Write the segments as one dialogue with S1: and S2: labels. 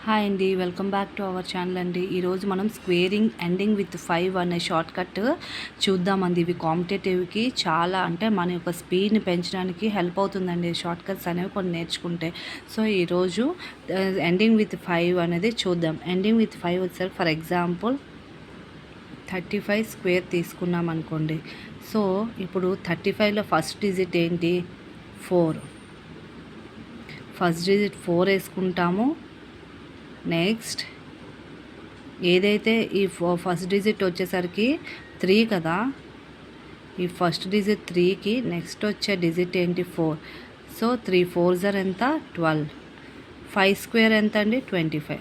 S1: Hi అండి, welcome back to our channel అండి. ఈరోజు మనం స్క్వేరింగ్ ఎండింగ్ విత్ 5 అనే షార్ట్ కట్ చూద్దామండి. ఇవి కాంపిటేటివ్కి చాలా అంటే మన యొక్క స్పీడ్ని పెంచడానికి హెల్ప్ అవుతుందండి షార్ట్ కట్స్ అనేవి కొన్ని నేర్చుకుంటే. సో ఈరోజు ఎండింగ్ విత్ 5 అనేది చూద్దాం. ఎండింగ్ విత్ 5 వచ్చేసరికి ఫర్ ఎగ్జాంపుల్ 35 స్క్వేర్ తీసుకున్నాం అనుకోండి. సో ఇప్పుడు 35లో ఫస్ట్ డిజిట్ ఏంటి? 4. ఫస్ట్ డిజిట్ 4 వేసుకుంటాము. నెక్స్ట్ ఏదైతే ఈ ఫస్ట్ డిజిట్ వచ్చేసరికి 3 కదా, ఈ ఫస్ట్ డిజిట్ 3కి నెక్స్ట్ వచ్చే డిజిట్ ఏంటి? 4. సో 3 4s ఆర్ ఎంత? 12. 5 స్క్వేర్ ఎంత అండి? 25.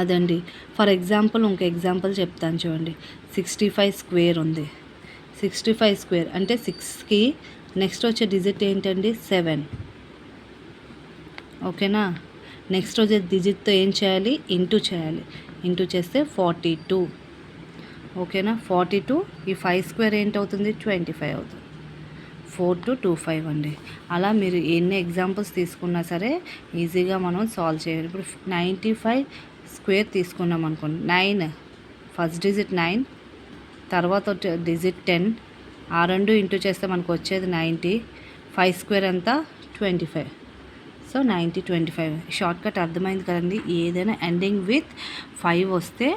S1: అదండి. ఫర్ ఎగ్జాంపుల్ ఇంక ఎగ్జాంపుల్ చెప్తాను చూడండి. 65 స్క్వేర్ ఉంది. 65 స్క్వేర్ అంటే 6కి నెక్స్ట్ వచ్చే డిజిట్ ఏంటండి? 7. ఓకేనా. నెక్స్ట్ వచ్చే డిజిట్తో ఏం చేయాలి? ఇంటూ చేయాలి. ఇంటూ చేస్తే 42. ఓకేనా. 42 ఈ 5 స్క్వేర్ ఏంటవుతుంది? 25 అవుతుంది. 4225 అండి. అలా మీరు ఎన్ని ఎగ్జాంపుల్స్ తీసుకున్నా సరే ఈజీగా మనం సాల్వ్ చేయాలి. ఇప్పుడు 95 స్క్వేర్ తీసుకున్నాం అనుకోండి. 9 ఫస్ట్ డిజిట్ 9, తర్వాత డిజిట్ 10, ఆ రెండు ఇంటూ చేస్తే మనకు వచ్చేది 90. 5 స్క్వేర్ ఎంత? 25. సో 90 25. షార్ట్ కట్ అర్థమైంది కదండి. ఏదైనా ఎండింగ్ విత్ 5 వస్తే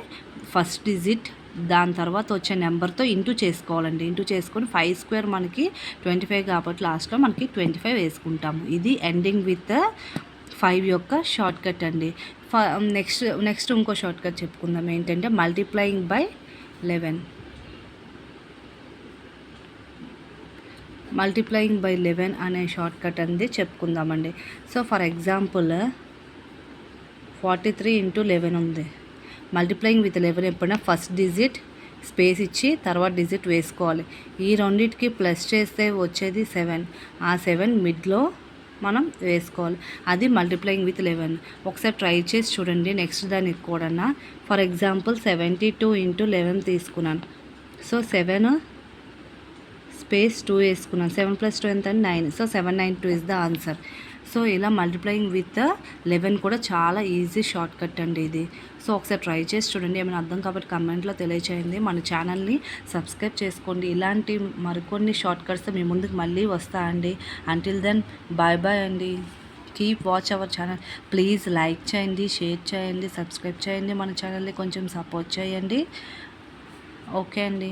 S1: ఫస్ట్ డిజిట్ దాని తర్వాత వచ్చే నెంబర్తో ఇంటూ చేసుకోవాలండి. ఇంటూ చేసుకొని 5 స్క్వేర్ మనకి 25 కాబట్టి లాస్ట్లో మనకి 25 వేసుకుంటాము. ఇది ఎండింగ్ విత్ 5 యొక్క షార్ట్ కట్ అండి. నెక్స్ట్ ఇంకో షార్ట్ కట్ చెప్పుకుందాం. ఏంటంటే మల్టిప్లయింగ్ బై 11. మల్టిప్లయింగ్ బై 11 అనే షార్ట్ కట్ అనేది చెప్పుకుందామండి. సో ఫర్ ఎగ్జాంపుల్ 43 × 11 ఉంది. మల్టిప్లయింగ్ విత్ 11 ఎప్పుడైనా ఫస్ట్ డిజిట్ స్పేస్ ఇచ్చి తర్వాత డిజిట్ వేసుకోవాలి. ఈ రెండింటికి ప్లస్ చేస్తే వచ్చేది 7. ఆ 7 మిడ్లో మనం వేసుకోవాలి. అది మల్టిప్లయింగ్ విత్ 11. ఒకసారి ట్రై చేసి చూడండి నెక్స్ట్ దానికి కూడా. ఫర్ ఎగ్జాంపుల్ 72 × 11 తీసుకున్నాను. సో 7 స్పేస్ 2 వేసుకున్నాను. 7 + 2 ఎంత? 9. So 792 is the answer. So ఇలా మల్టిప్లయింగ్ విత్ 11 కూడా చాలా ఈజీ షార్ట్ కట్ అండి ఇది. సో ఒకసారి ట్రై చేసి చూడండి. ఏమైనా అర్థం కాబట్టి కమెంట్లో తెలియచేయండి. మన ఛానల్ని సబ్స్క్రైబ్ చేసుకోండి. ఇలాంటి మరికొన్ని షార్ట్ కట్స్ మీ ముందుకు మళ్ళీ వస్తా అండి. అంటిల్ దెన్ బాయ్ బాయ్ అండి. Keep watch our channel. Please like చేయండి, షేర్ చేయండి, సబ్స్క్రైబ్ చేయండి. మన ఛానల్ని కొంచెం సపోర్ట్ చేయండి. ఓకే అండి.